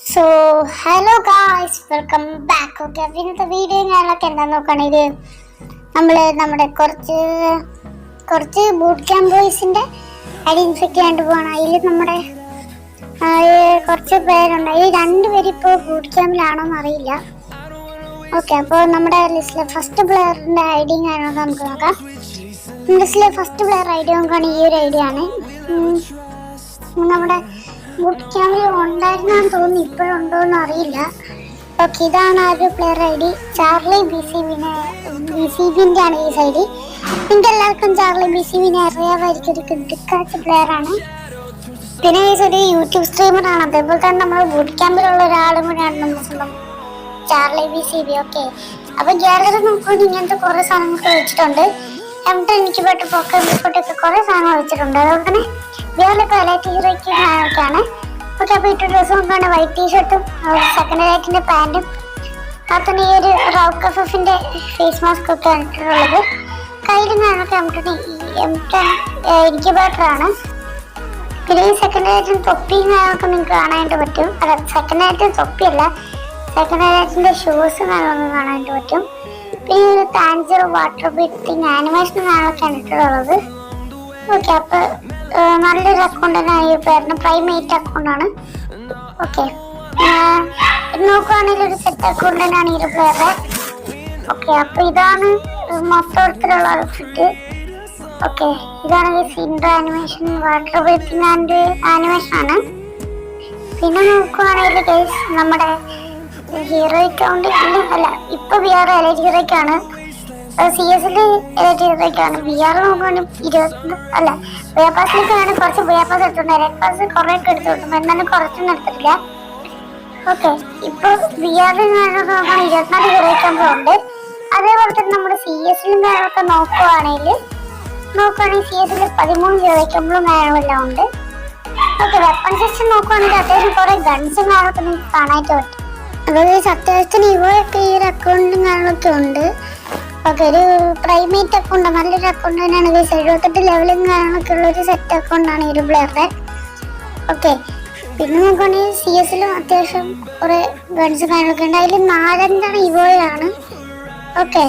So hello guys, welcome back. Okay, അപ്പോൾ ഇന്നത്തെ video ഞാനൊക്കെ എന്താണെന്ന് നോക്കുകയാണെങ്കിൽ നമ്മുടെ കുറച്ച് ബൂട്ട് ക്യാമ്പ് ബോയ്സിൻ്റെ ഐഡൻറ്റിഫൈ ചെയ്യാണ്ട് പോകണം. അതിൽ നമ്മുടെ കുറച്ച് പേരുണ്ട്. അതിൽ 2 പേര് ഇപ്പോൾ ബൂട്ട് ക്യാമ്പിലാണോന്ന് അറിയില്ല. ഓക്കെ, അപ്പോൾ നമ്മുടെ ലിസ്റ്റിലെ ഫസ്റ്റ് പ്ലെയറിൻ്റെ ഐഡിയും കാര്യങ്ങളൊക്കെ നമുക്ക് നോക്കാം. ലിസ്റ്റിലെ ഫസ്റ്റ് പ്ലെയർ ഐഡി നോക്കുകയാണെങ്കിൽ ഈ ഒരു ഐഡിയ ആണ്. നമ്മുടെ ബൂട്ട് ക്യാമ്പിൽ ഉണ്ടായിരുന്നാന്ന് തോന്നുന്നു, ഇപ്പോഴുണ്ടോയെന്ന് അറിയില്ല. ഓക്കെ, ഇതാണ് ആ ഒരു പ്ലെയർ ഐ ഡി. ചാർലി BCBൻ്റെ ആണ് ഈ ഐഡി. നിങ്ങൾക്ക് എല്ലാവർക്കും ചാർലി BCBനെ അറിയാമായിരിക്കും. ഒരു കിടക്കാച്ച പ്ലെയർ ആണ്. പിന്നെ ഒരു യൂട്യൂബ് സ്ട്രീമറാണ്. അതേപോലെ തന്നെ നമ്മൾ ബൂട്ട് ക്യാമ്പിലുള്ള ഒരാളും കൂടെയാണ് നമ്മുടെ സ്വന്തം ചാർലി BCB. ഓക്കെ, അപ്പോൾ ഗ്യാലറി നോക്കുമ്പോൾ ഇങ്ങനത്തെ കുറേ സാധനങ്ങളൊക്കെ വെച്ചിട്ടുണ്ട്. എനിക്ക് പോയിട്ട് പോക്കറ്റൊക്കെ കുറേ സാധനങ്ങൾ വെച്ചിട്ടുണ്ട്. അതുകൊണ്ട് തന്നെ വേറിപ്പോൾ എലൈറ്റ് ഹീറോയ്ക്കാണ്. ഓക്കെ, അപ്പോൾ ഇട്ട ഡ്രസ്സ് നോക്കുകയാണ് വൈറ്റ് ടീഷർട്ടും സെക്കൻഡ് എലൈറ്റിൻ്റെ പാൻറ്റും. അതുതന്നെ ഈ ഒരു റൗക്ക് FFൻ്റെ ഫേസ് മാസ്ക് ഒക്കെ ഇട്ടിട്ടുള്ളത്. കയ്യിലും കാണൊക്കെ ഇൻക്യുബേറ്ററാണ്. പിന്നെ ഈ സെക്കൻഡ് എലൈറ്റിന് തൊപ്പിയും കാണൊക്കെ നിങ്ങൾക്ക് കാണാനായിട്ട് പറ്റും. അല്ല, സെക്കൻഡ് എലൈറ്റിന് തൊപ്പിയല്ല, സെക്കൻഡ് എലൈറ്റിൻ്റെ ഷൂസ് കാണൊക്കെ കാണാനായിട്ട് പറ്റും. പിന്നെ ഒരു താൻജർ വാട്ടർ ബ്രീത്തിങ് ആനിമേഷൻ കാണൊക്കെയാണ് ഇട്ടിട്ടുള്ളത്. ഓക്കെ, അപ്പോൾ നല്ലൊരു അക്കൗണ്ട് തന്നെയാണ് ഈ പേരിന്. പ്രൈമേറ്റ് അക്കൗണ്ടാണ്. ഓക്കെ, നോക്കുവാണെങ്കിൽ ഒരു സെറ്റ് അക്കൗണ്ട് തന്നെയാണ് ഈ പ്ലെയറുടെ. ഓക്കെ, അപ്പോൾ ഇതാണ് മൊത്തത്തിലുള്ള ഔട്ട്ഫിറ്റ്. ഓക്കെ, ഇതാണ് cinder animation, water breathing and animation ആണ്. പിന്നെ നോക്കുവാണെങ്കിൽ നമ്മുടെ ഹീറോ അക്കൗണ്ട് അല്ല, ഇപ്പോൾ VR എലൈറ്റ് ഹീറോയ്ക്കാണ്. CS എലൈറ്റ് ഹീറോയ്ക്കാണ്. VR നോക്കുകയാണെങ്കിൽ 20 അല്ല, ബുയാപാസിലേക്കാണ് കുറച്ച് ബുയാപാസ് എടുത്തിട്ടുണ്ട്. എലൈറ്റ് പാസ് കുറേ ഒക്കെ എടുത്തിട്ടുണ്ട്, എന്നാലും കുറച്ചൊന്നും എടുത്തിട്ടില്ല. ഓക്കെ, ഇപ്പോൾ VR നോക്കുകയാണെങ്കിൽ 24 ഹീറോയ്ക്കാകുമ്പോഴുണ്ട്. അതേപോലെ തന്നെ നമ്മുടെ CS-ലും കാര്യങ്ങളൊക്കെ നോക്കുകയാണെങ്കിൽ CS-ൽ 13 ഹീറോയ്ക്കാകുമ്പോഴും കാര്യങ്ങളെല്ലാം ഉണ്ട്. ഓക്കെ, വെപ്പൺ സിസ്റ്റം നോക്കുകയാണെങ്കിൽ അത്യാവശ്യം കുറേ ഗൺസും കാര്യങ്ങളൊക്കെ നിങ്ങൾക്ക് കാണാനായിട്ട് പറ്റും. അതായത് അത്യാവശ്യത്തിന് ഇവയൊക്കെ ഈ ഒരു അക്കൗണ്ടും കാര്യങ്ങളൊക്കെ ഉണ്ട്. ഓക്കെ, ഒരു പ്രൈമേറ്റ് അക്കൗണ്ട്, നല്ലൊരു അക്കൗണ്ട് തന്നെയാണ്. 78 ലെവലും കാര്യങ്ങളൊക്കെ ഉള്ളൊരു സെറ്റ് അക്കൗണ്ടാണ് ഈ ഒരു പ്ലെയറുടെ. ഓക്കെ, പിന്നെ നോക്കുകയാണെങ്കിൽ CS-ലും അത്യാവശ്യം കുറേ ഗൺസും കാര്യങ്ങളൊക്കെ ഉണ്ട്. അതിൽ 4 ഇവോയാണ്. ഓക്കെ,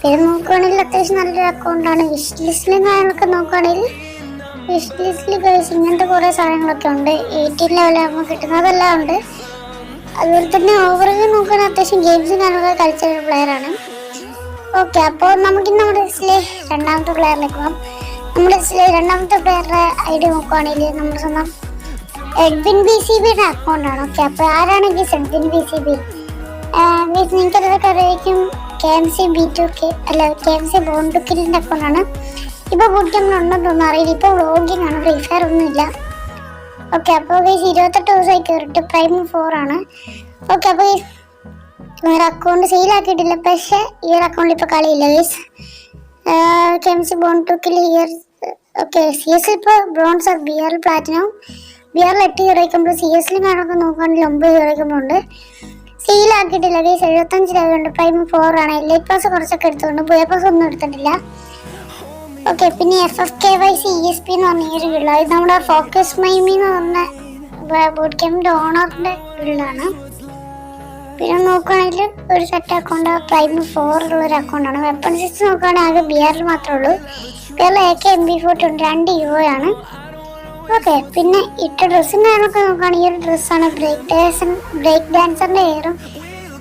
പിന്നെ നോക്കുകയാണെങ്കിൽ അത്യാവശ്യം നല്ലൊരു അക്കൗണ്ടാണ്. വിഷ് ലിസ്റ്റിലും കാര്യങ്ങളൊക്കെ നോക്കുകയാണെങ്കിൽ വിഷ് ലിസ്റ്റിൽ ഇങ്ങനത്തെ കുറേ സാധനങ്ങളൊക്കെ ഉണ്ട്. 18 ലെവലാകുമ്പോൾ കിട്ടുന്നതെല്ലാം ഉണ്ട്. അതുപോലെ തന്നെ ഓവറോൾ നോക്കുകയാണെങ്കിൽ അത്യാവശ്യം ഗെയിംസും കാര്യങ്ങളൊക്കെ കളിച്ചൊരു പ്ലെയറാണ്. ഓക്കെ, അപ്പോൾ നമുക്കിന്ന് നമ്മുടെ ലിസ്റ്റിലെ രണ്ടാമത്തെ പ്ലെയറിലേക്ക് പോകാം. നമ്മുടെ ലിസ്റ്റിലെ രണ്ടാമത്തെ പ്ലെയറുടെ ഐഡി നോക്കുകയാണെങ്കിൽ നമ്മുടെ സ്വന്തം എഡ്വിൻ BCBയുടെ അക്കൗണ്ടാണ്. ഓക്കെ, അപ്പോൾ ആരാണ് എഡ്വിൻ BCB? നിങ്ങൾക്കതൊക്കെ അറിയായിരിക്കും. KMC B2K അല്ല, KMC ബോണ്ടുക്കിലിൻ്റെ അക്കൗണ്ടാണ്. ഇപ്പോൾ ബൂട്ട് ക്യാമ്പിലുണ്ടെന്ന് തോന്നുന്നു, അറിയില്ല. ഇപ്പോൾ വ്ളോഗിംഗ് ആണ്, ഫ്രീ ഫയർ ഒന്നുമില്ല. ഓക്കെ, അപ്പോൾ 28 ദിവസമായി കയറിയിട്ട് പ്രൈം 4 ആണ്. ഓക്കെ, അപ്പോൾ ഈ അക്കൗണ്ട് സെയിലാക്കിയിട്ടില്ല, പക്ഷേ ഈ ഒരു അക്കൗണ്ടിൽ ഇപ്പോൾ കളിയില്ല ഗൈസ്. KMC ബോണ്ടുക്കിൽ ഇയർ. ഓക്കെ, CS ഇപ്പോൾ ബ്രോൺസ്, BR പ്ലാറ്റിനം, BR 8 ഹീറോയ്ക്കുമ്പോൾ CS-ലും കാണൊക്കെ നോക്കുകയാണെങ്കിൽ 9 ഹീറോയ്ക്കുമ്പോഴുണ്ട്. സെയിലാക്കിയിട്ടില്ല ഗൈസ്. 75 ലെവലുണ്ട്, പ്രൈം 4 ആണ്. എലൈറ്റ് പാസ് കുറച്ചൊക്കെ എടുത്തുകൊണ്ട് ബുയാപാസ് ഒന്നും എടുത്തിട്ടില്ല. ഓക്കെ, പിന്നെ FFKYC ESP എന്ന് പറഞ്ഞ ഈ ഒരു ഗിൽഡ്, ഇത് നമ്മുടെ ഫോക്കസ് മൈമി എന്ന് പറഞ്ഞ ബൂട്ട് ക്യാമ്പിൻ്റെ ഓണറിൻ്റെ ഗിൽഡാണ്. പിന്നെ നോക്കുകയാണെങ്കിൽ ഒരു സെറ്റ് അക്കൗണ്ട് പ്രൈം 4 ഉള്ളൊരു അക്കൗണ്ടാണ്. വെപ്പൺ സിസ്റ്റം നോക്കുകയാണെങ്കിൽ ആകെ BR മാത്രമേ ഉള്ളൂ. BR AK MB40 ഉണ്ട്, 2 ഇവോയാണ്. ഓക്കെ, പിന്നെ ഇട്ട ഡ്രസ്സും കാര്യങ്ങളൊക്കെ നോക്കുകയാണെങ്കിൽ ഈ ഒരു ഡ്രസ്സാണ് ബ്രേക്ക് ഡാൻസറിൻ്റെ എയറും.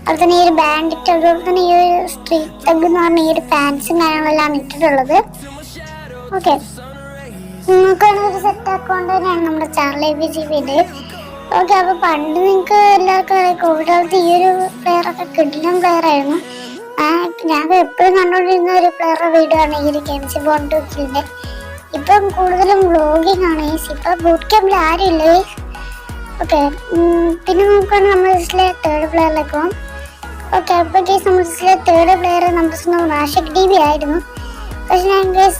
അതുപോലെ തന്നെ ഈ ഒരു ബാൻഡിറ്റ്, അതുപോലെ തന്നെ ഈ ഒരു സ്ട്രീറ്റ് തഗ് എന്ന് പറഞ്ഞ ഈ ഒരു പാൻസും കാര്യങ്ങളെല്ലാം ഇട്ടിട്ടുള്ളത്. ഓക്കെ, നോക്കുകയാണെങ്കിൽ ഒരു സെറ്റ് അക്കൗണ്ട് തന്നെയാണ് നമ്മുടെ ചാർലി BCBയുടെ. ഓക്കെ, അപ്പോൾ പണ്ട് നിങ്ങൾക്ക് എല്ലാവർക്കും അറിയാം, കോവിഡ് കാലത്ത് ഈ ഒരു പ്ലെയറൊക്കെ കിടിലൻ പ്ലെയർ ആയിരുന്നു. ഞാൻ എപ്പോഴും കണ്ടുകൊണ്ടിരുന്ന ഒരു പ്ലെയറുടെ വീഡിയോ ആണ് ഈ ഒരു KMC ബോണ്ടുക്കിലിൻ്റെ. ഇപ്പം കൂടുതലും വ്ളോഗിങ് ആണ്. ഇപ്പം ബൂട്ട് ക്യാമ്പിൽ ആരും ഇല്ല. ഓക്കെ, പിന്നെ നോക്കുകയാണെങ്കിൽ നമ്മുടെ ലിസ്റ്റിലെ 3rd പ്ലെയറിലേക്ക് പോകാം. ഓക്കെ, അപ്പോൾ നമ്മുടെ ലിസ്റ്റിലെ 3rd പ്ലെയർ നമ്മുടെ സ്വന്തം റാഷിക് DB ആയിരുന്നു. പക്ഷെ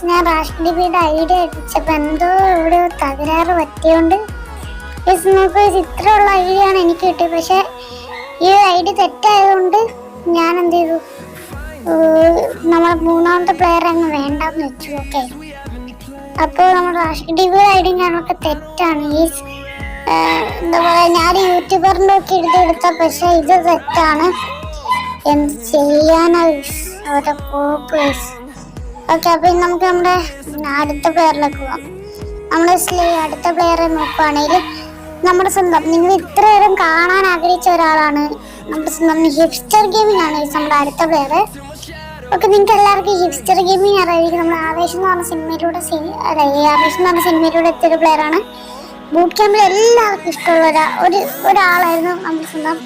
ഞാൻ റാഷിക് DBയുടെ ഐഡിയ അടിച്ചപ്പോൾ എന്തോ ഇവിടെ തകരാറ് പറ്റിയോണ്ട് നോക്കുക, ഇത്രയുള്ള ഐഡിയ ആണ് എനിക്ക് കിട്ടിയത്. പക്ഷെ ഈ ഐഡിയ തെറ്റായതുകൊണ്ട് ഞാൻ എന്ത് ചെയ്തു, നമ്മളെ 3ാമത്തെ പ്ലെയർ അങ്ങ് വേണ്ടെന്ന് വെച്ചു. ഓക്കെ, അപ്പോൾ നമ്മുടെ റാഷിക് DBയുടെ ഐഡിയ ഞാനൊക്കെ തെറ്റാണ്. എന്താ പറയാ, ഞാൻ യൂട്യൂബറിന്റെ ഒക്കെ എടുത്തെടുത്ത, പക്ഷെ ഇത് തെറ്റാണ്. എന്ത് ചെയ്യാനാ ഓരോ കോപ്പേഴ്സ്. ഓക്കെ, അപ്പൊ നമുക്ക് നമ്മുടെ അടുത്ത പ്ലെയറിലേക്ക് പോവാം. നമ്മുടെ അടുത്ത പ്ലെയറെ നോക്കുവാണെങ്കിൽ നമ്മുടെ സ്വന്തം, നിങ്ങൾ ഇത്രയേരം കാണാൻ ആഗ്രഹിച്ച ഒരാളാണ്. നമ്മുടെ സ്വന്തം ഹിപ്സ്റ്റർ ഗെയിമിംഗ് ആണ് നമ്മുടെ അടുത്ത പ്ലെയർ. ഓക്കെ, നിങ്ങൾക്ക് എല്ലാവർക്കും ഹിപ്സ്റ്റർ ഗെയിമിംഗ് അറിയായിരിക്കും. നമ്മുടെ ആവേശം എന്ന് പറഞ്ഞ സിനിമയിലൂടെ ആവേശം എന്ന് പറഞ്ഞ സിനിമയിലൂടെ എത്തിയൊരു പ്ലെയറാണ്. ബൂട്ട് ക്യാമ്പിൽ എല്ലാവർക്കും ഇഷ്ടമുള്ള ഒരാളായിരുന്നു നമ്മുടെ സ്വന്തം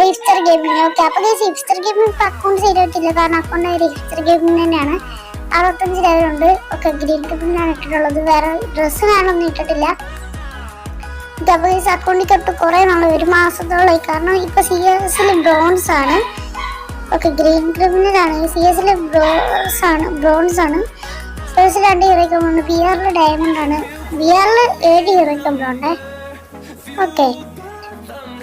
ഹിപ്സ്റ്റർ ഗെയിമിംഗ്. ഓക്കെ, അപ്പോൾ ഹിപ്സ്റ്റർ ഗെയിമിംഗ് അക്കൗണ്ട് ശരിയായിട്ടില്ല, കാരണം അക്കൗണ്ട് ഹിപ്സ്റ്റർ ഗെയിമിംഗ് തന്നെയാണ്. 65 ലെവലുണ്ട്. ഓക്കെ, ഗ്രീൻ ക്ലിപ്പിനാണ് ഇട്ടിട്ടുള്ളത്, വേറെ ഡ്രസ്സിനാണൊന്നും ഇട്ടിട്ടില്ല. അപ്പോൾ ഈ അക്കൗണ്ടിൽ തൊട്ട് കുറേ നാൾ, 1 മാസത്തോളമായി, കാരണം ഇപ്പൊ CS ബ്രോൺസ് ആണ്. ഓക്കെ, ഗ്രീൻ ക്രിമിനലാണ്. CS ബ്രോൺസ് ആണ്. CS 2 ഹീറോയ്ക്കുണ്ട്. BR ഡയമണ്ട് ആണ്. BR 7 ഹീറോയ്ക്കുണ്ട്. ഓക്കെ,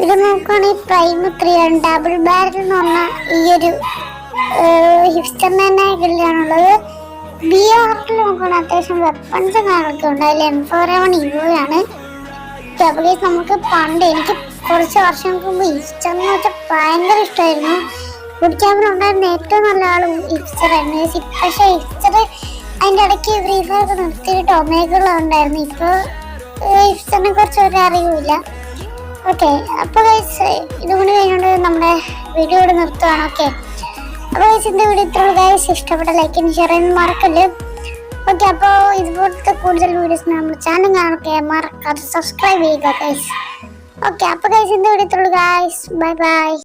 ഇത് നോക്കുകയാണെങ്കിൽ പ്രൈം 3 ആണ്. ഡബിൾ ബാരൽ എന്ന് പറഞ്ഞ ഈ ഒരു ഹിപ്സ്റ്ററിന് തന്നെ ഗിൽഡാണുള്ളത്. BR നോക്കുകയാണെങ്കിൽ അത്യാവശ്യം വെപ്പൺസ് കാര്യങ്ങളൊക്കെ ഉണ്ട്. അതിൽ M4A1 ആണ്. നമുക്ക് പണ്ട്, എനിക്ക് കുറച്ച് വർഷങ്ങൾക്ക് മുമ്പ് ഹിപ്സ്റ്റർ എന്ന് വെച്ചാൽ ഭയങ്കര ഇഷ്ടമായിരുന്നു. ബൂട്ട് ക്യാമ്പിലുണ്ടായിരുന്ന ഏറ്റവും നല്ല ആളും ഹിപ്സ്റ്റർ ആയിരുന്നു. പക്ഷേ ഹിപ്സ്റ്റർ അതിൻ്റെ ഇടയ്ക്ക് ഫ്രീ ഫയർ നിർത്തിയിട്ട് ഒമേഗകളുണ്ടായിരുന്നു. ഇപ്പോൾ ഹിപ്സ്റ്ററിനെ കുറിച്ച് ഒരു അറിവില്ല. ഓക്കെ, അപ്പോൾ ഇതുകൊണ്ട് കഴിഞ്ഞുകൊണ്ട് നമ്മുടെ വീഡിയോ ഇവിടെ നിർത്തുകയാണ്. ഓക്കെ, അപ്പോൾ ഇതിൻ്റെ വീഡിയോ ഇത്രയുള്ള ഗൈസ്. ഇഷ്ടപ്പെട്ട ലൈക്ക് ഷെയർ ചെയ്യാൻ മറക്കല്ലേ. ഓക്കെ, അപ്പോൾ ഇതുപോലത്തെ കൂടുതൽ വീഡിയോസ് നമ്മുടെ ചാനൽ കാണൊക്കെ മറക്കാതെ സബ്സ്ക്രൈബ് ചെയ്യുക ഗൈസ്. ഓക്കെ, അപ്പോൾ ഗൈസ് ഇതിൻ്റെ വീഡിയോ ഇത്രയുള്ള ഗൈസ്. Bye bye.